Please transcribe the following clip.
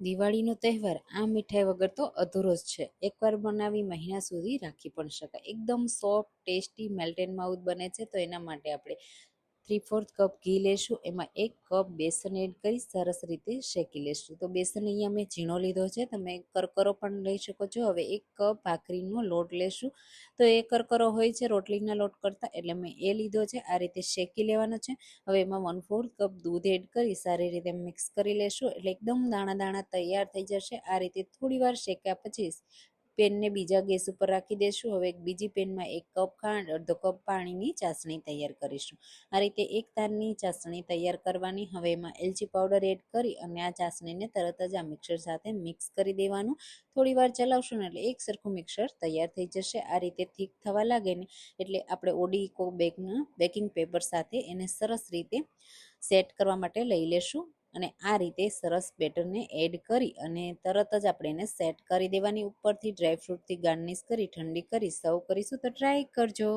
દિવાળીનો તહેવાર આ મીઠાઈ વગર તો અધૂરો જ છે. એકવાર બનાવી મહિના સુધી રાખી પણ શકાય. એકદમ સોફ્ટ, ટેસ્ટી, મેલ્ટેડ માઉથ બને છે. તો એના માટે આપણે 3/4 કપ ઘી લેશું. એમાં 1 કપ બેસન એડ કરી સરસ રીતે શેકી લેશું. તો બેસન અહીંયા મેં ઝીણો લીધો છે, તમે કરકરો પણ લઈ શકો છો. હવે 1 કપ ભાખરીનો લોટ લેશું. તો એ કરકરો હોય છે રોટલીના લોટ કરતાં, એટલે મેં એ લીધો છે. આ રીતે શેકી લેવાનો છે. હવે એમાં 1/4 કપ દૂધ એડ કરી સારી રીતે મિક્સ કરી લેશું. એટલે એકદમ દાણા દાણા તૈયાર થઈ જશે. આ રીતે થોડી વાર શેક્યા પછી પેનને બીજા ગેસ ઉપર રાખી દેશું. હવે બીજી પેનમાં 1 કપ ખાંડ, અડધો કપ પાણીની ચાસણી તૈયાર કરીશું. આ રીતે એક તારની ચાસણી તૈયાર કરવાની. હવે એમાં એલચી પાવડર એડ કરી અને આ ચાસણીને તરત જ આ મિક્સર સાથે મિક્સ કરી દેવાનું. થોડી વાર ચલાવશું ને એટલે એક સરખું મિક્સર તૈયાર થઈ જશે. આ રીતે થીક થવા લાગે ને એટલે આપણે ઓડીકો બેકિંગ પેપર સાથે એને સરસ રીતે સેટ કરવા માટે લઈ લેશું. અને આ રીતે સરસ બેટરને એડ કરી અને તરત જ આપણે એને સેટ કરી દેવાની. ઉપરથી ડ્રાયફ્રૂટથી ગાર્નિશ કરી ઠંડી કરી સર્વ કરીશું. તો ટ્રાય કરજો.